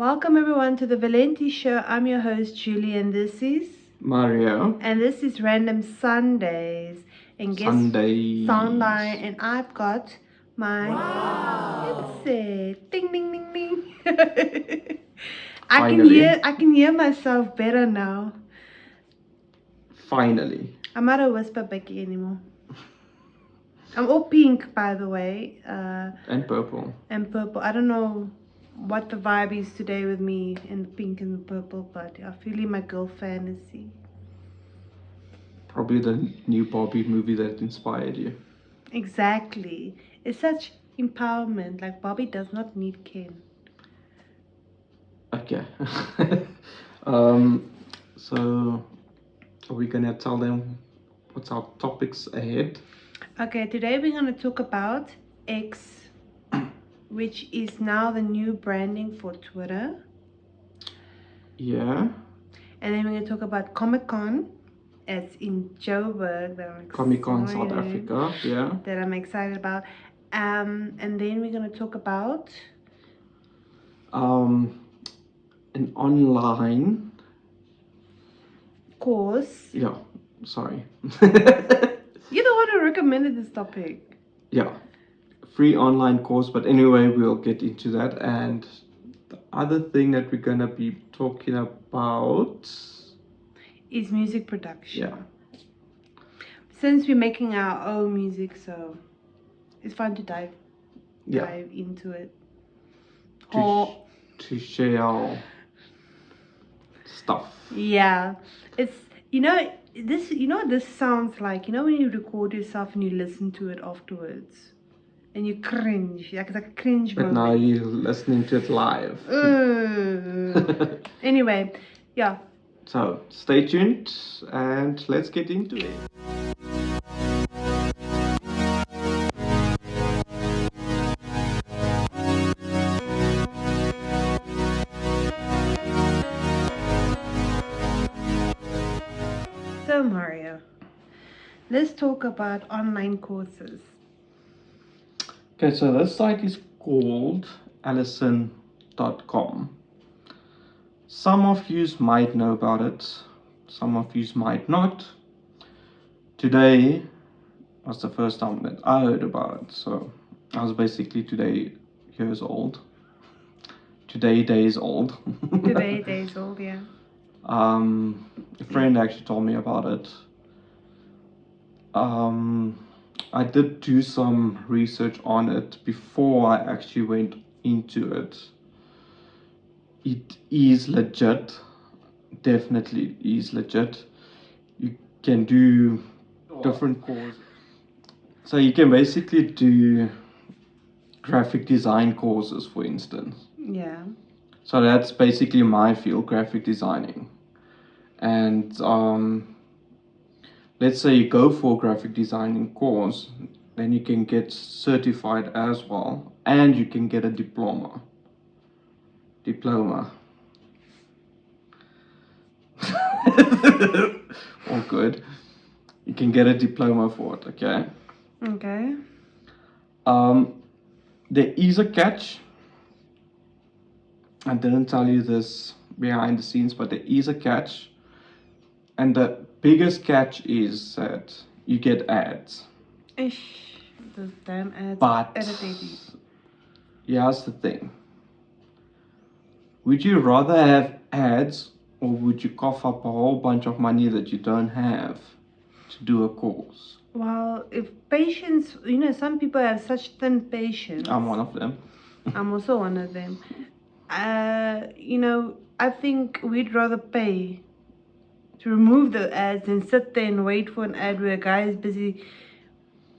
Welcome everyone to the Valente Show. I'm your host Julie and this is Mario. And this is Random Sundays. And guess Sunday, and I've got my headset. Ding ding ding ding. I can hear myself better now. Finally. I'm not a whisper Becky anymore. I'm all pink, by the way. And purple. And purple. I don't know what the vibe is today with me in the pink and the purple, but I'm feeling my girl fantasy. Probably the new Barbie movie that inspired you. Exactly. It's such empowerment. Like Barbie does not need Ken. Okay. So are we gonna tell them what's our topics ahead? Okay, today we're gonna talk about X, which is now the new branding for Twitter. Yeah. And then we're gonna talk about Comic-Con. It's in Joburg that I'm excited. Comic-Con South Africa, yeah. That I'm excited about. And then we're gonna talk about an online course. Yeah, sorry. You're the one who recommended this topic. Yeah. Free online course, but anyway, we'll get into that. And the other thing that we're gonna be talking about is music production. Yeah. Since we're making our own music, so it's fun to dive into it. To share our stuff. Yeah. It's this sounds like, when you record yourself and you listen to it afterwards. And you cringe. Like it's like a cringe But moment. now you're listening to it live. Anyway, yeah. So stay tuned and let's get into it. So Mario, let's talk about online courses. Okay, so this site is called allison.com. Some of you might know about it, some of you might not. Today was the first time that I heard about it, so I was basically today days old. Today days old, yeah. A friend actually told me about it. I did do some research on it before I actually went into it. It is legit. Definitely is legit. You can do different courses. So you can basically do graphic design courses, for instance. Yeah. So that's basically my field, graphic designing. And let's say you go for a graphic designing course, then you can get certified as well, and you can get a diploma. All good. You can get a diploma for it, okay? Okay. There is a catch. I didn't tell you this behind the scenes, but there is a catch. And the biggest catch is that you get ads. Ish, those damn ads. But here's the thing. Would you rather have ads, or would you cough up a whole bunch of money that you don't have to do a course? Well, if patience, some people have such thin patience. I'm one of them. I'm also one of them. I think we'd rather pay to remove the ads than sit there and wait for an ad where a guy is busy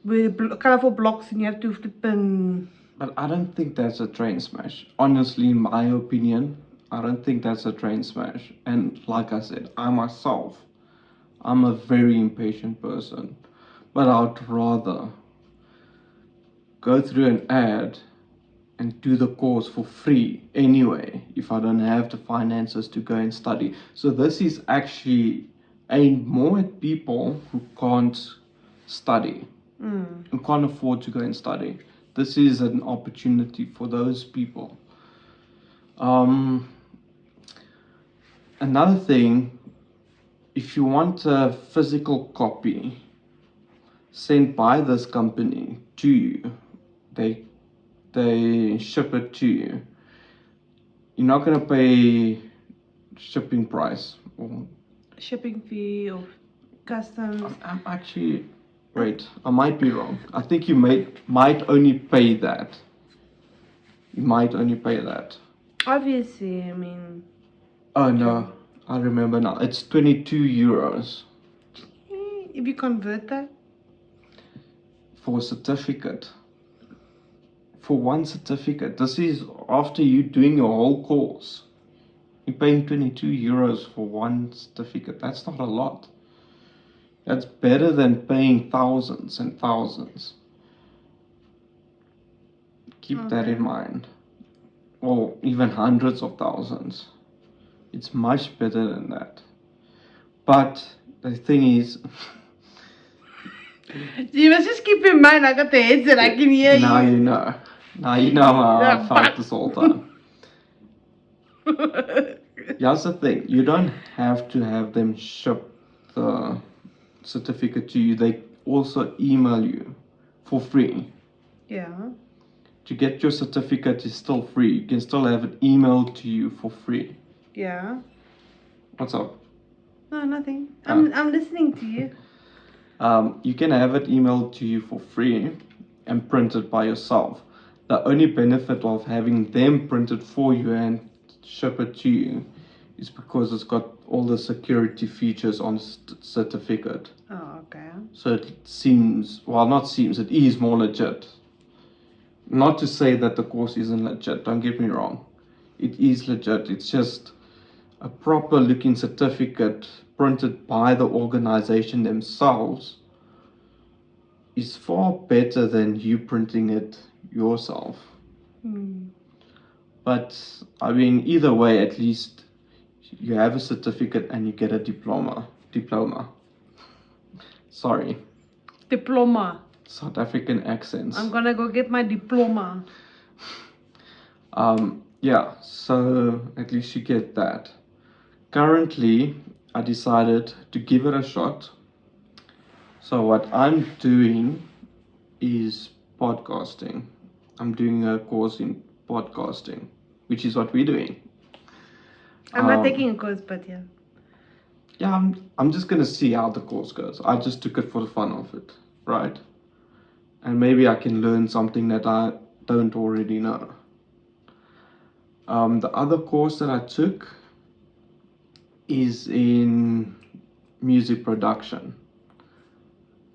with colorful blocks and you have to flip and... But I don't think that's a train smash. Honestly, in my opinion, I don't think that's a train smash. And like I said, I'm a very impatient person. But I'd rather go through an ad and do the course for free anyway, if I don't have the finances to go and study. So this is actually aimed more at people who can't study, who can't afford to go and study. This is an opportunity for those people. Um, Another thing, if you want a physical copy sent by this company to you, they ship it to you. You're not gonna pay shipping price. Or Shipping fee or customs. I'm actually, wait, I might be wrong. I think you might only pay that. You might only pay that. Obviously, I mean. Oh no, I remember now. It's 22 euros If you convert that. for a certificate. For one certificate. This is after you doing your whole course. You're paying 22 euros for one certificate. That's not a lot. That's better than paying thousands and thousands. Keep that in mind. Or even hundreds of thousands. It's much better than that. But the thing is, You must just keep in mind, I got the headset, I can hear now you. you know. Now you know how I felt this whole time. Here's the thing, you don't have to have them ship the certificate to you. They also email you for free. Yeah. To get your certificate is still free. You can still have it emailed to you for free. Yeah. What's up? No, nothing. I'm listening to you. You can have it emailed to you for free and printed by yourself. The only benefit of having them printed for you and ship it to you is because it's got all the security features on the certificate. Oh, okay. So it seems, well, not seems, it is more legit. Not to say that the course isn't legit, don't get me wrong. It is legit. It's just a proper looking certificate printed by the organization themselves is far better than you printing it yourself. But I mean, either way, at least you have a certificate and you get a diploma. Sorry, Diploma. South African accents. I'm gonna go get my diploma. Yeah, so at least you get that. Currently, I decided to give it a shot. So what I'm doing is podcasting. I'm doing a course in podcasting, which is what we're doing. I'm not taking a course, but yeah. Yeah, I'm just gonna see how the course goes. I just took it for the fun of it, right? And maybe I can learn something that I don't already know. The other course that I took is in music production,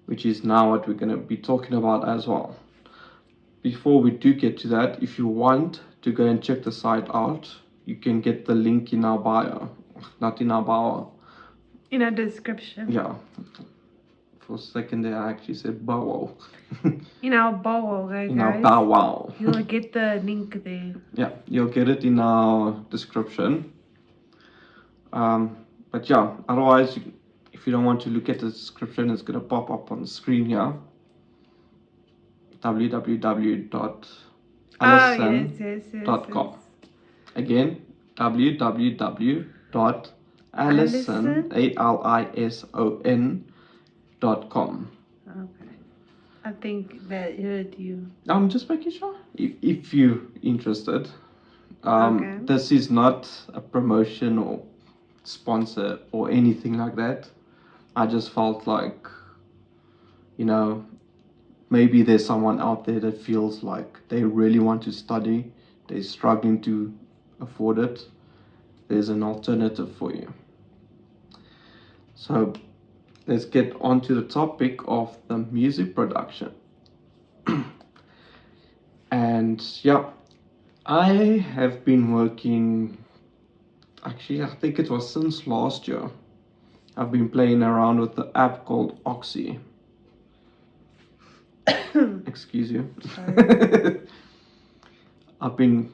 which is now what we're gonna be talking about as well. Before we do get to that, if you want to go and check the site out, you can get the link in our bio. Not in our bio. In our description. Yeah. For a second there, I actually said bow wow. In our bow, okay, In guys. our bow wow. You'll get the link there. Yeah, you'll get it in our description. But yeah, otherwise, if you don't want to look at the description, it's going to pop up on the screen here. www.allison.com. Yes. Again, www.allison.com. Okay. I think that heard you. I'm just making sure if you're interested. Okay. This is not a promotion or sponsor or anything like that. I just felt like, maybe there's someone out there that feels like they really want to study, they're struggling to afford it. There's an alternative for you. So let's get on to the topic of the music production. And yeah, I have been working, actually I think it was since last year. I've been playing around with the app called Oxy. Excuse you. I've been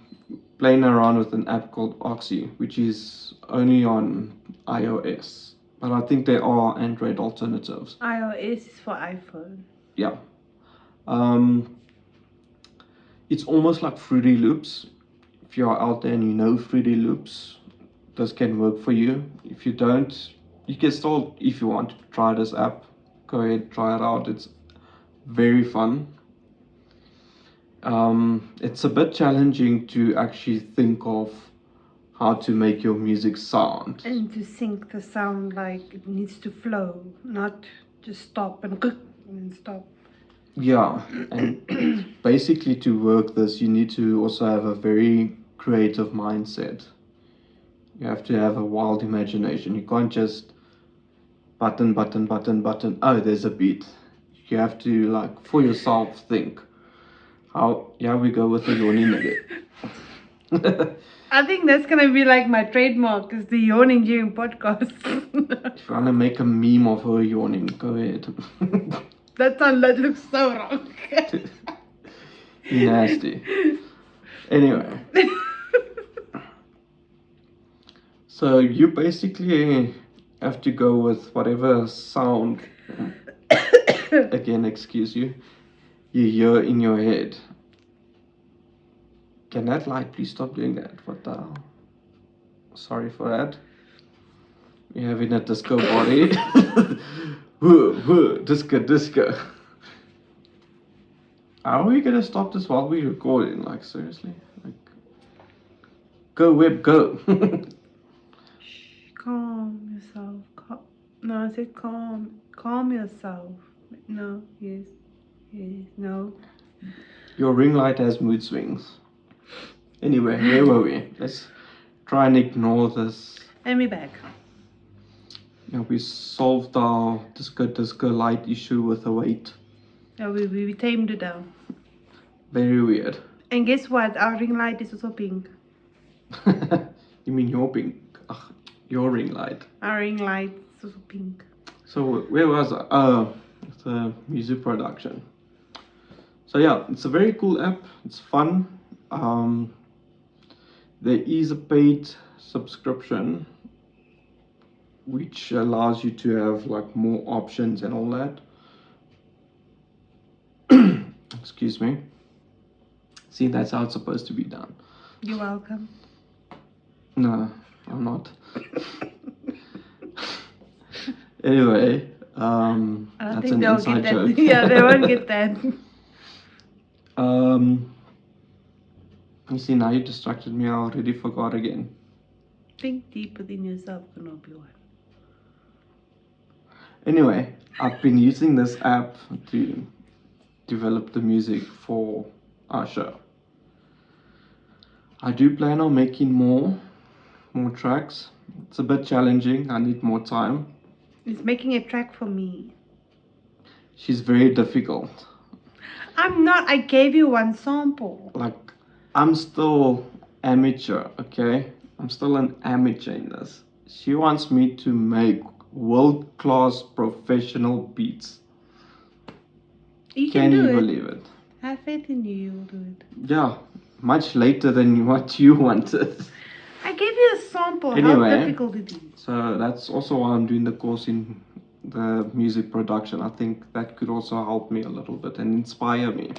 playing around with an app called Oxy, which is only on iOS. But I think there are Android alternatives. iOS is for iPhone. Yeah. It's almost like Fruity Loops. if you're out there and you know Fruity Loops, this can work for you. If you don't, you can still, if you want to try this app, go ahead, try it out. It's very fun. It's a bit challenging to actually think of how to make your music sound. And to sync the sound, like it needs to flow, not just stop and then stop. Yeah, and basically to work this, you need to also have a very creative mindset. You have to have a wild imagination. You can't just button, button, button, button. Oh, there's a beat. You have to, like, for yourself think. How, yeah, we go with the yawning again. I think that's gonna be like my trademark, is the yawning during podcasts. If you want to make a meme of her yawning, go ahead. That looks so wrong. Nasty. Anyway. So you basically have to go with whatever sound, again, excuse you hear in your head. Can that light please stop doing that? What the hell? Sorry for that. We're having a disco party. Whoa, whoa, disco. How are we gonna stop this while we're recording? Like, seriously? Like, go web, go. Calm yourself. No, I said calm. Calm yourself. No, yes, no. Your ring light has mood swings. Anyway, where were we? Let's try and ignore this. And we back. Yeah, we solved our disco light issue with the weight. Yeah, we tamed it down. Very weird. And guess what? Our ring light is also pink. You mean your pink? Ugh, your ring light. Our ring light is also pink. So where was I? The music production. So yeah, it's a very cool app. It's fun. There is a paid subscription which allows you to have like more options and all that. Excuse me. See, that's how it's supposed to be done. You're welcome. No, I'm not. Anyway, that's an inside joke. Yeah, they won't get that. You see, now you distracted me. I already forgot again. Think deep within yourself, Obi-Wan. Anyway, I've been using this app to develop the music for our show. I do plan on making more tracks. It's a bit challenging. I need more time. It's making a track for me. She's very difficult. I'm not. I gave you one sample. Like, I'm still amateur, okay? I'm still an amateur in this. She wants me to make world-class professional beats. Can you believe it? I have faith in you. You'll do it. Yeah, much later than what you wanted. I gave you a sample. Anyway, how difficult it is. So that's also why I'm doing the course in the music production. I think that could also help me a little bit and inspire me.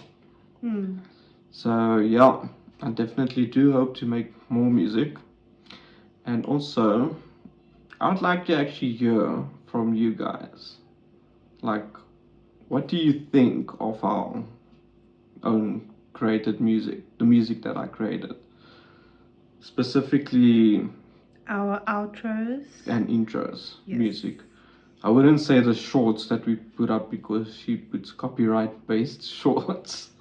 So yeah, I definitely do hope to make more music. And also, I would like to actually hear from you guys. Like, what do you think of our own created music, the music that I created? Specifically, our outros and intros, yes. Music. I wouldn't say the shorts that we put up because she puts copyright-based shorts.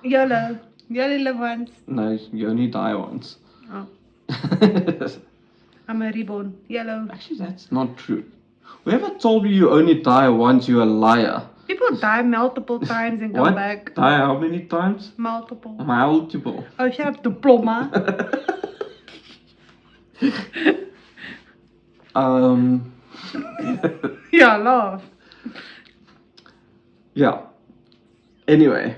YOLO. You only live once. No, you only die once. Oh. I'm a reborn. YOLO. Actually, that's not true. Whoever told you only die once, you're a liar. People die multiple times and come back. Die how many times? Multiple. Multiple. Oh, shut up, diploma. Yeah, laugh. Yeah. Anyway,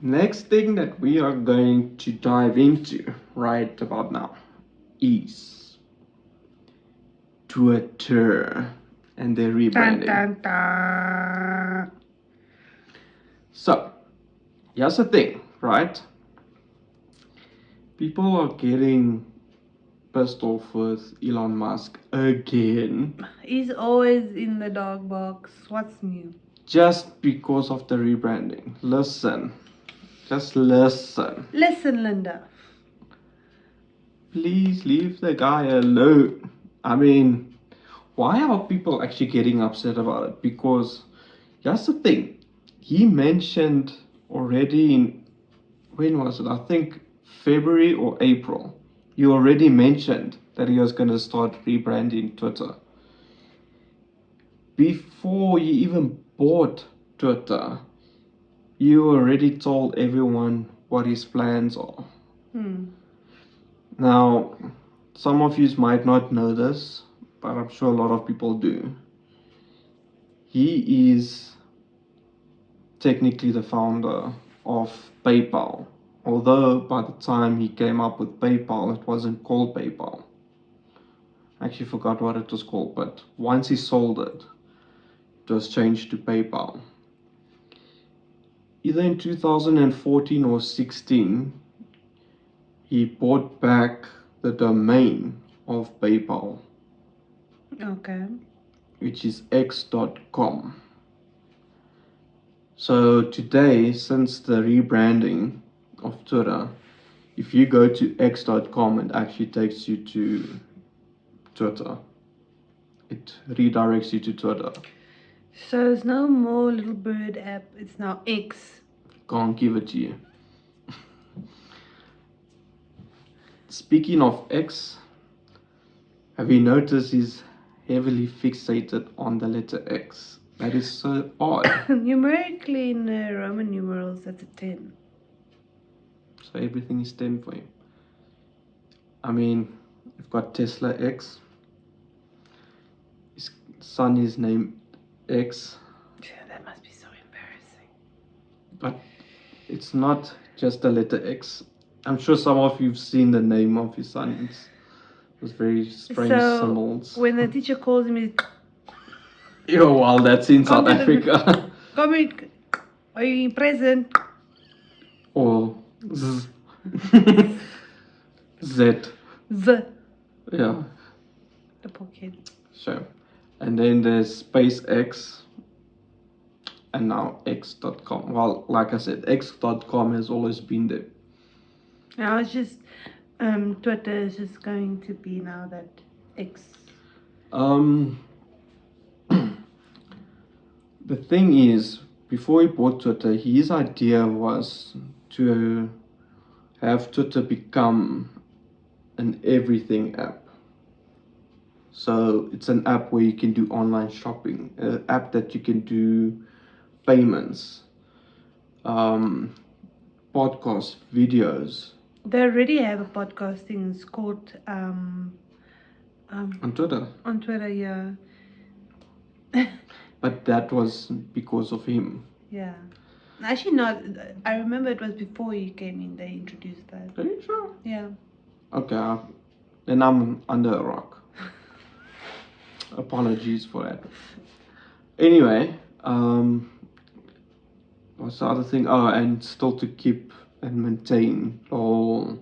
next thing that we are going to dive into right about now is Twitter and their rebranding. Dun, dun, dun. So, here's the thing, right? People are getting pissed off with Elon Musk again He's always in the dog box. What's new? just because of the rebranding. Listen, just listen. Listen, Linda. Please leave the guy alone. I mean, why are people actually getting upset about it? Because here's the thing. He mentioned already in, when was it? I think February or April. He already mentioned that he was going to start rebranding Twitter. Before he even bought Twitter, you already told everyone what his plans are. Now, some of you might not know this, but I'm sure a lot of people do. He is technically the founder of PayPal, although by the time he came up with PayPal, it wasn't called PayPal. I actually forgot what it was called, but once he sold it, it was changed to PayPal. Either in 2014 or 16, he bought back the domain of PayPal, Okay. which is x.com. So today, since the rebranding of Twitter, if you go to x.com, it actually takes you to Twitter. It redirects you to Twitter. So it's no more Little Bird app. It's now X. Can't give it to you. Speaking of X, have you noticed he's heavily fixated on the letter X? That is so odd. Numerically in Roman numerals, that's a 10. So everything is 10 for him. I mean, you've got Tesla X. His son is named X. That must be so embarrassing. But it's not just the letter X. I'm sure some of you've seen the name of his son. It was very strange symbols. When the teacher calls him, he's... Yo, well, that's in South Africa. Come in. Are you present? Or Z. Z. Z. Yeah. The poor kid. Sure. And then there's SpaceX. And now X.com. Well, like I said, X.com has always been there. Now it's just Twitter is just going to be now that X. The thing is, before he bought Twitter, his idea was to have Twitter become an everything app. So it's an app where you can do online shopping, an app that you can do payments, podcasts, videos. They already have a podcast thing. It's called On Twitter. On Twitter, yeah. But that was because of him. Yeah. Actually, not. I remember it was before he came in. They introduced that. Are you sure? Yeah. Okay, then I'm under a rock. Apologies for that. Anyway, what's the other thing? Oh, and still to keep and maintain the whole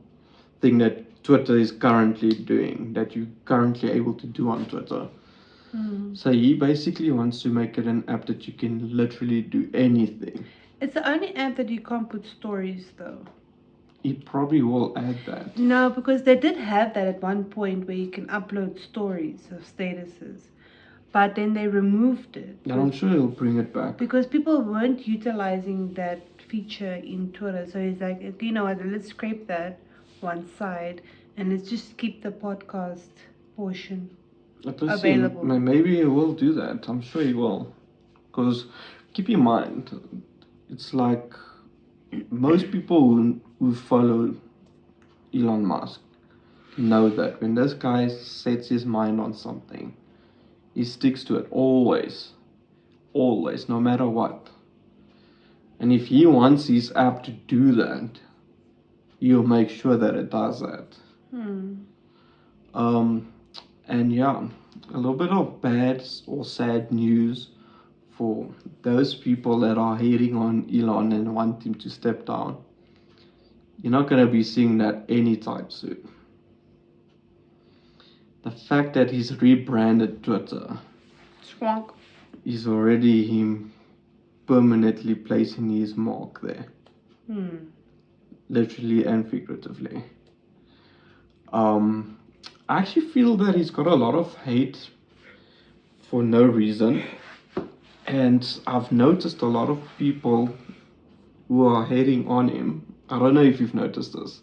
thing that Twitter is currently doing, that you're currently able to do on Twitter. So he basically wants to make it an app that you can literally do anything. It's the only app that you can't put stories, though. He probably will add that. No, because they did have that at one point where you can upload stories of statuses. But then they removed it. And I'm sure he'll bring it back. Because people weren't utilizing that feature in Twitter. So he's like, you know what, let's scrape that one side and let's just keep the podcast portion available. Maybe he will do that. I'm sure he will. Because keep in mind, it's like most people who follow Elon Musk know that when this guy sets his mind on something, he sticks to it always, no matter what. And if he wants his app to do that, he'll make sure that it does that. And yeah, a little bit of bad or sad news for those people that are hating on Elon and want him to step down. You're not going to be seeing that anytime soon. The fact that he's rebranded Twitter Squonk. is already him permanently placing his mark there. Literally and figuratively. I actually feel that he's got a lot of hate for no reason. And I've noticed a lot of people who are hating on him. I don't know if you've noticed this.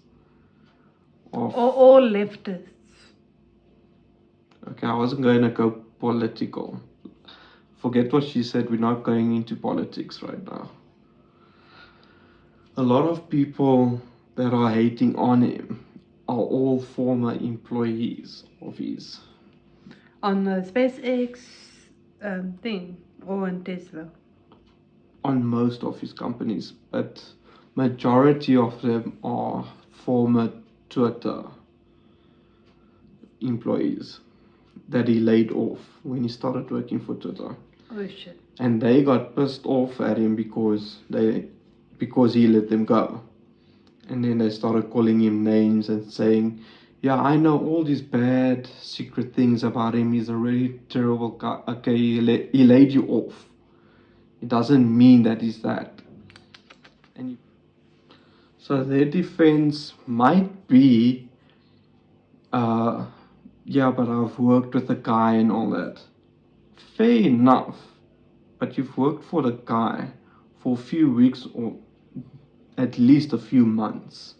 All leftists. Okay, I wasn't going to go political. Forget what she said, we're not going into politics right now. A lot of people that are hating on him are all former employees of his. On the SpaceX thing, or on Tesla? On most of his companies, but majority of them are former Twitter employees that he laid off when he started working for Twitter. Oh shit. And they got pissed off at him because he let them go. And then they started calling him names and saying, yeah, I know all these bad secret things about him. He's a really terrible guy. Okay, he laid you off. It doesn't mean that he's that. So their defense might be, yeah, but I've worked with the guy and all that. Fair enough. But you've worked for the guy for a few weeks or at least a few months.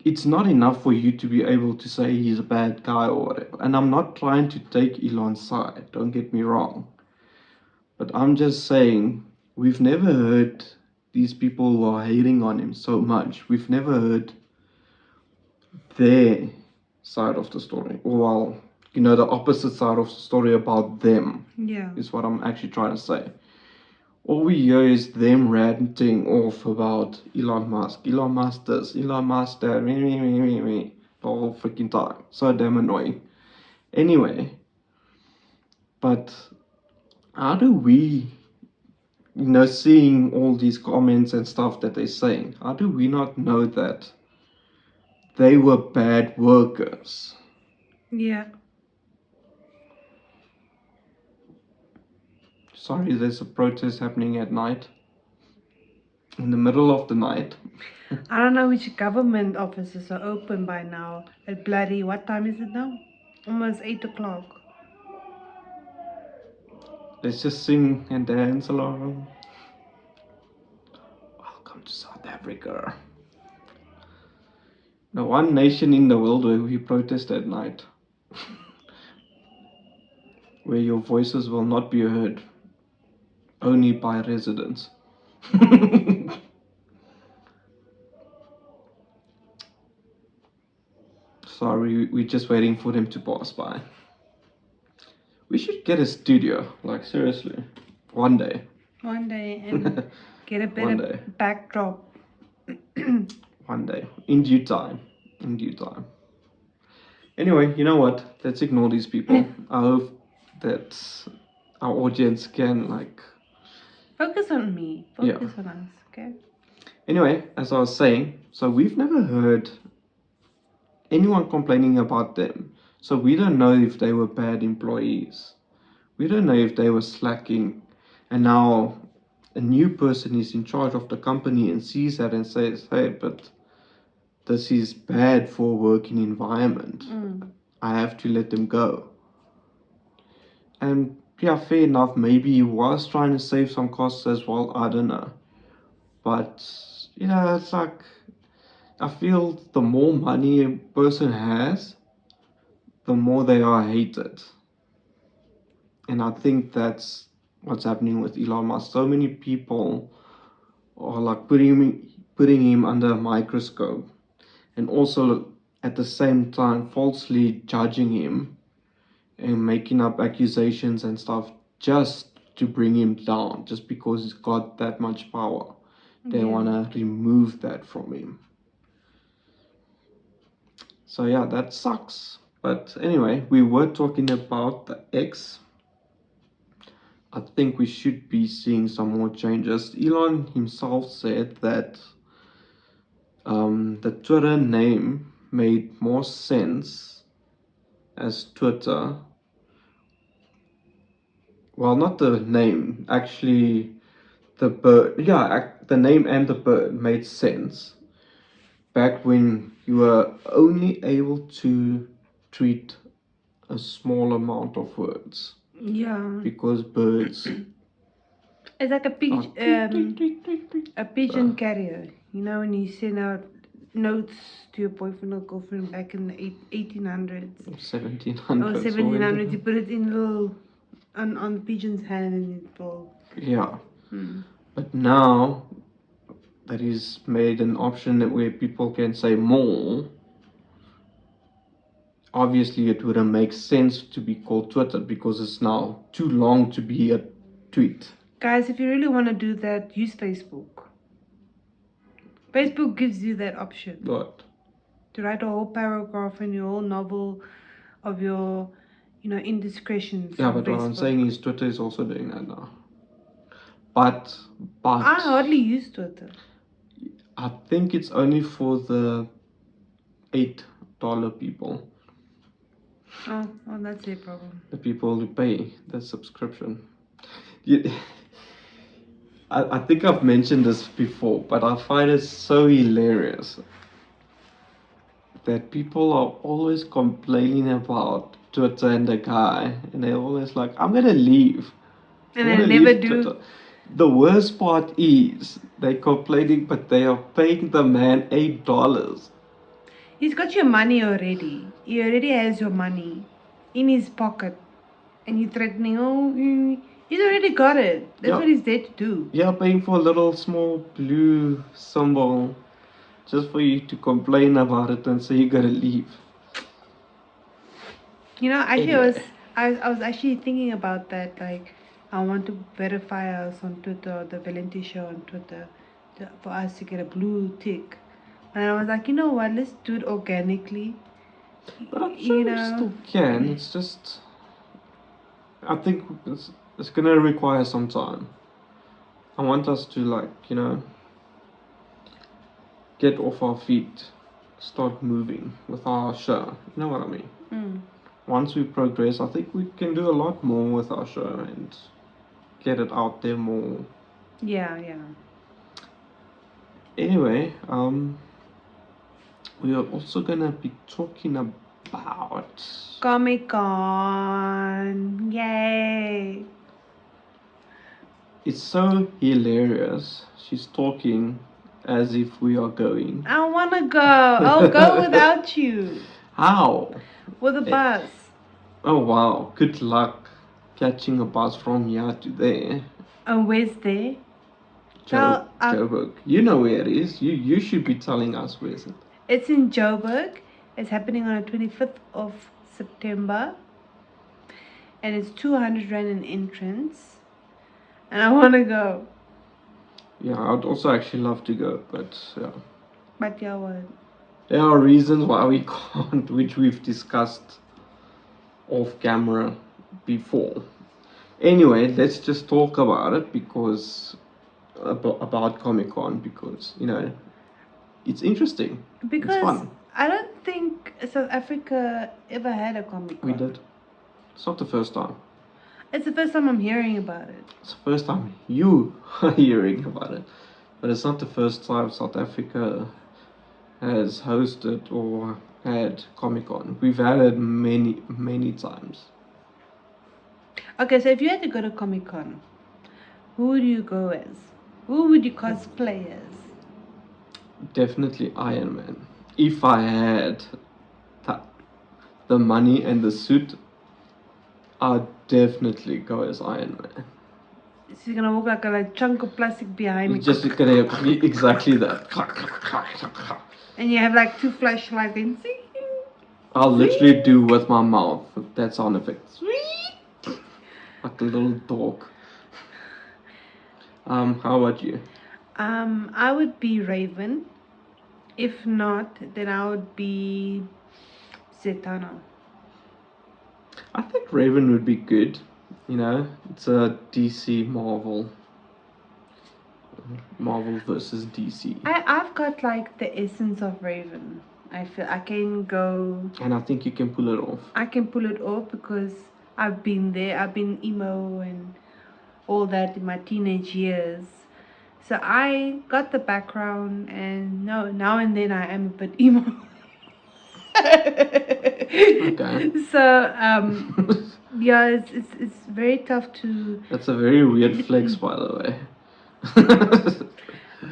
It's not enough for you to be able to say he's a bad guy or whatever. And I'm not trying to take Elon's side, don't get me wrong. But I'm just saying, we've never heard these people who are hating on him so much. We've never heard their side of the story. Or, well, you know, the opposite side of the story about them. Yeah. Is what I'm actually trying to say. All we hear is them ranting off about Elon Musk this, Elon Musk that, the whole freaking time. So damn annoying. Anyway, but how do we, you know, seeing all these comments and stuff that they're saying, how do we not know that they were bad workers? Yeah. Sorry, there's a protest happening at night. In the middle of the night. I don't know which government offices are open by now. At bloody, what time is it now? Almost 8 o'clock. Let's just sing and dance along. Welcome to South Africa. The one nation in the world where we protest at night. Where your voices will not be heard. Only by residents. Sorry, we're just waiting for them to pass by. We should get a studio, like seriously. One day. One day and get a better backdrop. One day. In due time. In due time. Anyway, you know what? Let's ignore these people. I hope that our audience can like focus on me. Focus on us, okay? Anyway, as I was saying, so we've never heard anyone complaining about them. So we don't know if they were bad employees. We don't know if they were slacking. And now a new person is in charge of the company and sees that and says, hey, but this is bad for working environment. I have to let them go. And yeah, fair enough, maybe he was trying to save some costs as well, I don't know. But, you know, it's like, I feel the more money a person has, the more they are hated. And I think that's what's happening with Elon Musk. So many people are like putting him under a microscope. And also at the same time falsely judging him and making up accusations and stuff just to bring him down, just because he's got that much power. They want to remove that from him. So yeah, that sucks. But anyway, we were talking about the X. I think we should be seeing some more changes. Elon himself said that the Twitter name made more sense as Twitter. Well, not the name, actually the bird. Yeah, the name and the bird made sense back when you were only able to tweet a small amount of words. Yeah. Because birds. It's like a pigeon Uh, carrier. You know, when you send out notes to your boyfriend or girlfriend back in the 1800s 1700s. or 1700s, you put it in little on the pigeon's hand and it will. Yeah. Hmm. But now that is made an option that where people can say more. Obviously, it wouldn't make sense to be called Twitter because it's now too long to be a tweet. Guys, if you really want to do that, use Facebook. Facebook gives you that option. What? To write a whole paragraph in your whole novel of your, indiscretions. Yeah, on but what I'm Facebook. saying is Twitter is also doing that now. But I hardly use Twitter. I think it's only for the $8 people. Oh, that's their problem. The people who pay the subscription. You, I think I've mentioned this before, but I find it so hilarious that people are always complaining about Twitter and the guy, and they're always like, I'm gonna leave. And I'm I gonna never leave do. Twitter. The worst part is they're complaining, but they are paying the man $8. He's got your money already. He already has your money in his pocket. And you're threatening, he's already got it. That's what he's there to do. You're paying for a little small blue symbol just for you to complain about it and say you gotta leave. Actually, Anyway. I was actually thinking about that. Like, I want to verify us on Twitter, the Valente Show on Twitter, for us to get a blue tick. And I was like, you know what? Let's do it organically. But I'm sure we still can. It's just, I think it's gonna require some time. I want us to get off our feet, start moving with our show. You know what I mean? Mm. Once we progress, I think we can do a lot more with our show and get it out there more. Yeah. Anyway, we are also gonna be talking about Comic-Con. Yay. It's so hilarious. She's talking as if we are going. I want to go. I'll go without you. How? With a bus. Oh wow, good luck catching a bus from here to there. And where's there? Joburg. You know where it is. You should be telling us where is it. It's in Joburg. It's happening on the 25th of September. And it's 200 Rand an entrance. And I want to go. Yeah, I'd also actually love to go, but yeah. But yeah, what? There are reasons why we can't, which we've discussed off camera before. Anyway, let's just talk about it because about Comic-Con because it's interesting. Because it's fun. I don't think South Africa ever had a Comic-Con. We did. It's not the first time. It's the first time I'm hearing about it. It's the first time you are hearing about it, but it's not the first time South Africa has hosted or had Comic-Con. We've had it many times. Okay, so if you had to go to Comic-Con, who would you go as? Who would you cosplay as? Definitely Iron Man. If I had the money and the suit, I'd definitely go as Iron Man. So you're gonna walk like a chunk of plastic behind me. Just gonna exactly that. And you have like two flashlights and see. I'll literally do with my mouth that sound effect. Like a little dog. How about you? I would be Raven. If not, then I would be Zatanna. I think Raven would be good. It's a DC Marvel. Marvel versus DC. I've got like the essence of Raven. I feel I can go. And I think you can pull it off. I can pull it off because I've been there. I've been emo and all that in my teenage years. So I got the background, and no, now and then I am a bit emo. Okay. So yeah, it's very tough to. That's a very weird flex, by the way.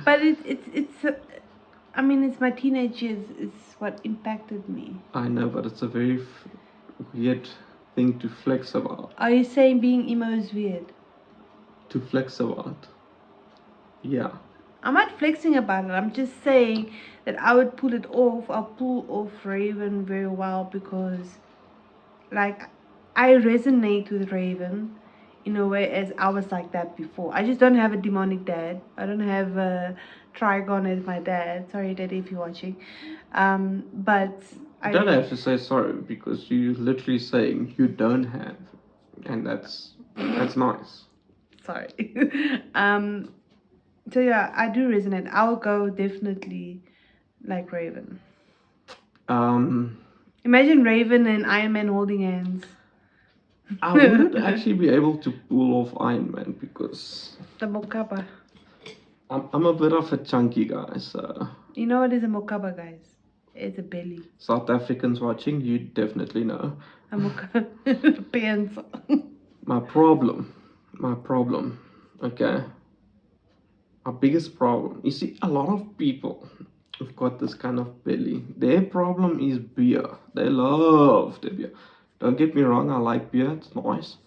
But it's I mean, it's my teenage years. It's what impacted me. I know, but it's a very weird thing to flex about. Are you saying being emo is weird? To flex about. Yeah. I'm not flexing about it. I'm just saying that I would pull it off. I'll pull off Raven very well because, like, I resonate with Raven in a way as I was like that before. I just don't have a demonic dad. I don't have a Trigon as my dad. Sorry, Daddy, if you're watching. But You don't have to say sorry because you're literally saying you don't have, and that's nice. Sorry. So yeah, I do resonate. I'll go definitely like Raven. Imagine Raven and Iron Man holding hands. I wouldn't actually be able to pull off Iron Man because The mokaba. I'm a bit of a chunky guy, so. You know what is a mokaba, guys? It's a belly. South Africans watching, you definitely know. A mokaba. Pants. My problem, okay? Our biggest problem, you see, a lot of people have got this kind of belly. Their problem is beer. They love the beer. Don't get me wrong, I like beer, it's nice.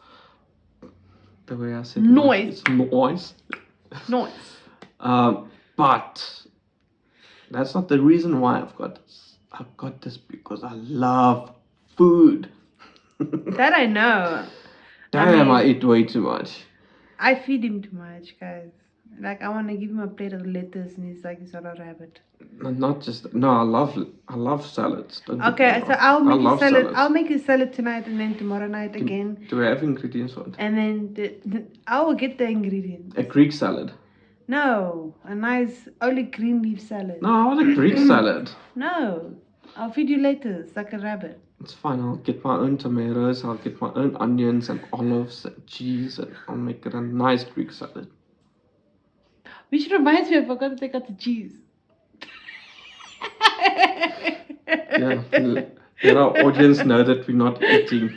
The way I said Noise. It's noise. Noise. But that's not the reason why I've got this. I've got this because I love food. That I know. Damn, I eat way too much. I feed him too much, guys. Like, I want to give him a plate of lettuce, and he's like, he's not a rabbit. Not just no. I love salads. Okay, so I'll make you salad. Salads. I'll make you salad tonight, and then tomorrow night again. Do we have ingredients for it? And then I will get the ingredients. A Greek salad. No, a nice only green leaf salad. No, I want a Greek salad. No, I'll feed you lettuce like a rabbit. It's fine. I'll get my own tomatoes. I'll get my own onions and olives and cheese, and I'll make it a nice Greek salad. Which reminds me, I forgot to take out the cheese. Yeah, let our audience know that we're not eating.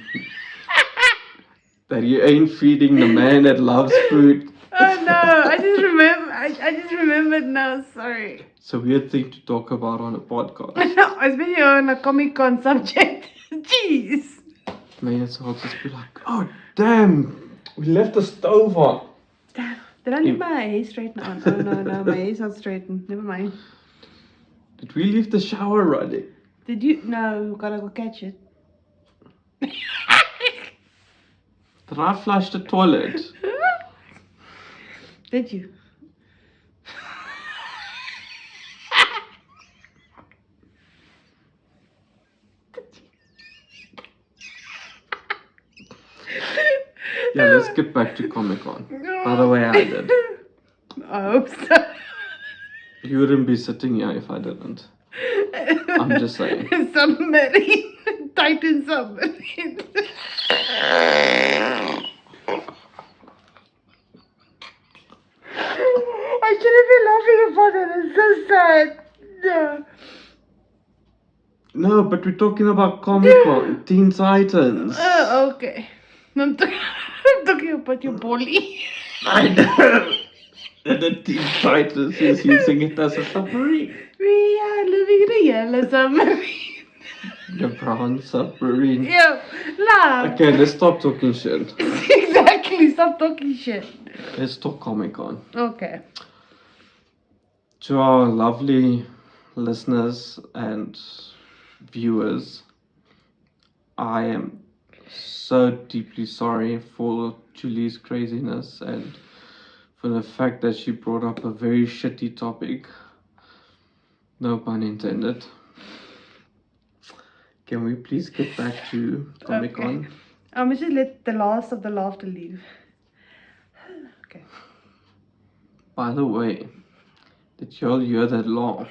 That you ain't feeding the man that loves food. Oh no! I just remember. I just remembered now. Sorry. It's a weird thing to talk about on a podcast. Especially on a Comic-Con subject. Jeez. Man, so I'll just be like, oh damn, we left the stove on. Damn. Did I leave my hair straightened on? Oh no, my hair's not straightened. Never mind. Did we leave the shower running? Did you? No, we gotta go catch it. Did I flush the toilet? Did you? Yeah, let's get back to Comic-Con. By the way, I did. I hope so. You wouldn't be sitting here if I didn't. I'm just saying. Submarine. Titan submarine. I shouldn't be laughing about it. It's so sad. No. No, but we're talking about Comic-Con. Teen Titans. Oh, okay. I'm talking about your bully. I know. And the Teen Titans is using it as a submarine. We are living in a yellow submarine. The brown submarine. Yeah, laugh. Okay, let's stop talking shit. Exactly, stop talking shit. Let's talk Comic-Con. Okay. To our lovely listeners and viewers, I am so deeply sorry for Julie's craziness and for the fact that she brought up a very shitty topic. No pun intended. Can we please get back to Comic-Con? Okay. I'm just let the last of the laughter leave. Okay. By the way, did y'all hear that laugh?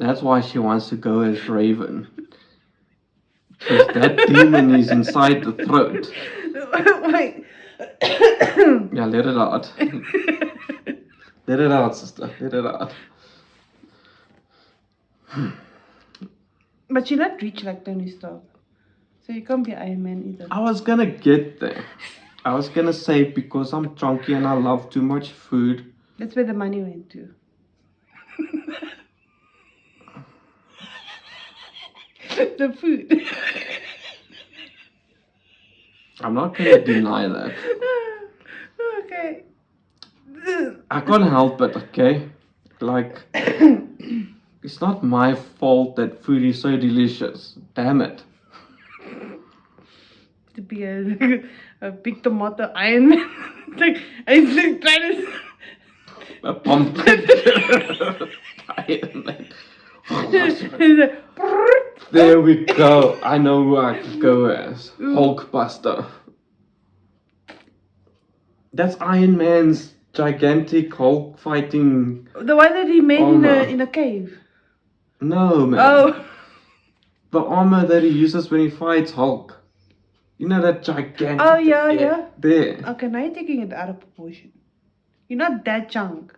That's why she wants to go as Raven. Because that demon is inside the throat. Wait. Yeah, let it out. Let it out, sister. Let it out. But you're not rich like Tony Stark. So you can't be Iron Man either. I was gonna get there. I was gonna say because I'm chunky and I love too much food. That's where the money went to. The food. I'm not gonna deny that. Okay. I can't help it, okay? Like, it's not my fault that food is so delicious. Damn it. To be a big tomato Iron Man. It's like trying to. A pumpkin. Iron Man. There we go. I know who I could go as. Hulkbuster. That's Iron Man's gigantic Hulk fighting. The one that he made armor. in a cave. No, man. Oh. The armor that he uses when he fights Hulk. You know that gigantic. Oh yeah, yeah. There. Okay, now you're taking it out of proportion. You're not that chunk.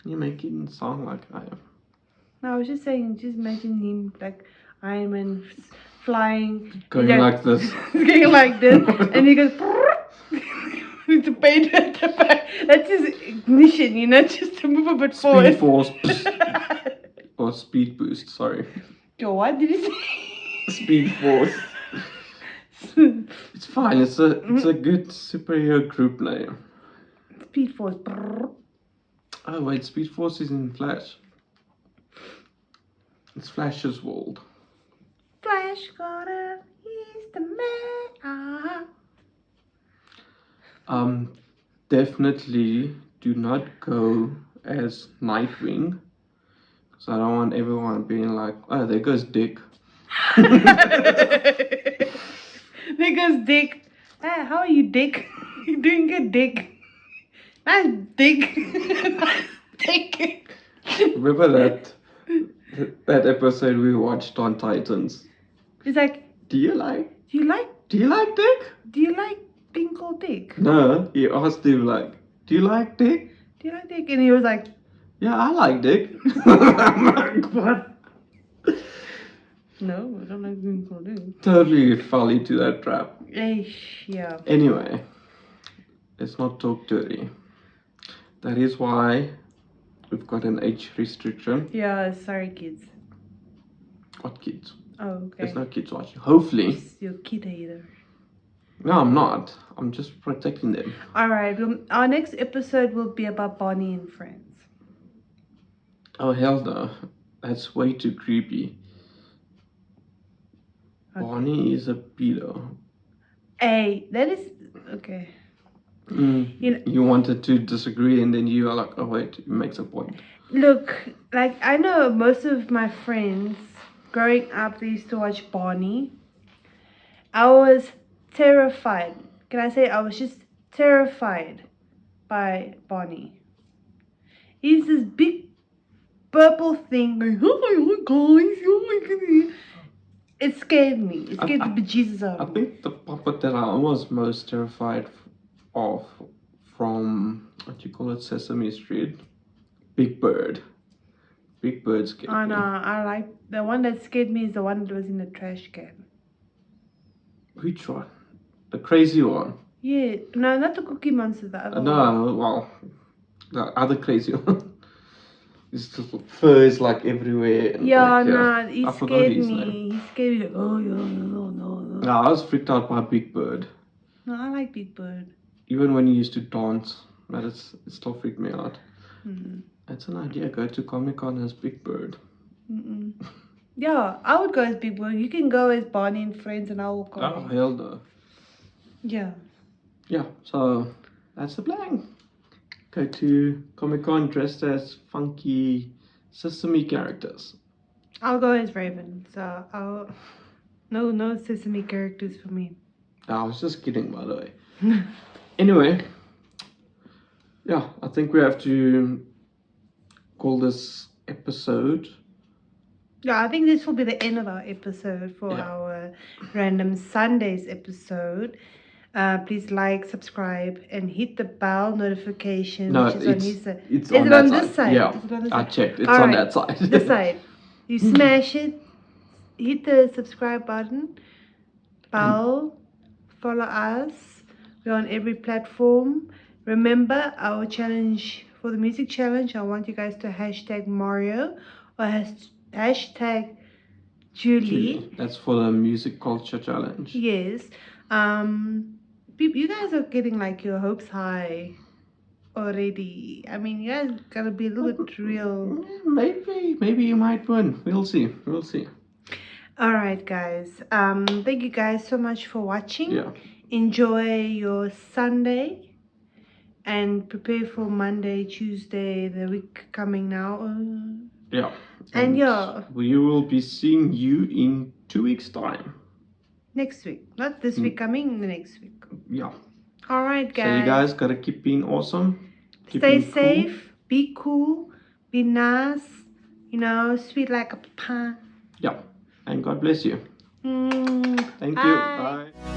You make it sound like I am. No, I was just saying, just imagine him like Iron Man flying. Going like this. Going like this. And he goes with the paint at the back. That's his ignition, you know, just to move a bit forward. Speed force. Or speed boost, sorry. Yo, what did you say? Speed force. It's fine, it's a good superhero group name. Speed Force. Oh wait, Speed Force is in Flash. It's Flash's world. Flash Gordon, he's the man. Definitely do not go as Nightwing. Because I don't want everyone being like, oh, there goes Dick. There goes Dick. Hey, how are you, Dick? You doing good, Dick? Nice Dick. Nice Dick. Remember that episode we watched on Titans? He's like, Do you like Dick? do you like being called Dick? No, he asked him like, do you like Dick? Do you like Dick? And he was like, Yeah, I like Dick. I'm like, what? no, I don't like being called Dick. Totally fell into that trap. Yeah. Anyway, let's not talk dirty. That is why we've got an age restriction. Yeah, sorry, kids. What kids? Oh, okay. There's no kids watching. Hopefully. You're a kid hater. No, I'm not. I'm just protecting them. Alright, our next episode will be about Bonnie and Friends. Oh, hell no. That's way too creepy. Okay. Bonnie is a pedo. Hey, that is... Okay. You wanted to disagree and then you are like, oh wait, it makes a point. Look, like, I know most of my friends growing up, they used to watch Bonnie. I was terrified. Can I say I was just terrified by Bonnie? He's this big purple thing going, oh guys, oh my goodness. It scared me. It scared the bejesus out I of me. think the puppet that I was most terrified of from, what you call it, Sesame Street, Big Bird. Big Bird scared Oh me. no, I like, the one that scared me is the one that was in the trash can. Which one? The crazy one? Yeah, no, not the Cookie Monster, the other one. No, well, the other crazy one. His fur is like everywhere. And Yeah, like, no, he I forgot scared his me. name. He scared me like, oh, yeah, no. No, I was freaked out by Big Bird. No, I like Big Bird. Even when he used to dance, but it still freaked me out. Mm-mm. That's an idea. Go to Comic-Con as Big Bird. Mm-mm. Yeah, I would go as Big Bird. You can go as Bonnie and Friends and I will go. Oh, hell no. Yeah. Yeah, so that's the plan. Go to Comic-Con dressed as funky Sesame characters. I'll go as Raven. So I'll... No Sesame characters for me. I was just kidding, by the way. Anyway, Yeah, I think we have to call this episode. Yeah, I think this will be the end of our episode for Yeah. our Random Sundays episode. Please like, subscribe, and hit the bell notification, No, which is on his side. it's Is on it that on side. this side? Yeah, Is it on this I side? checked. It's All on right, that side. this side. You smash it, hit the subscribe button, bell, follow us. We're on every platform. Remember our challenge for the music challenge. I want you guys to hashtag Mario or hashtag Julie. That's for the music culture challenge. Yes. You guys are getting like your hopes high already. I mean, you guys gotta be a little bit real. Maybe you might win. We'll see. We'll see. All right, guys. Thank you guys so much for watching. Yeah. Enjoy your Sunday and prepare for Monday, Tuesday, the week coming now. Yeah. And yeah, we will be seeing you in 2 weeks' time. next week, not this week coming, the next week. Yeah. All right, guys. So you guys gotta keep being awesome. Stay safe. Be cool. Be nice. You know, sweet like a pie. Yeah. And God bless you. Thank Thank you. Bye.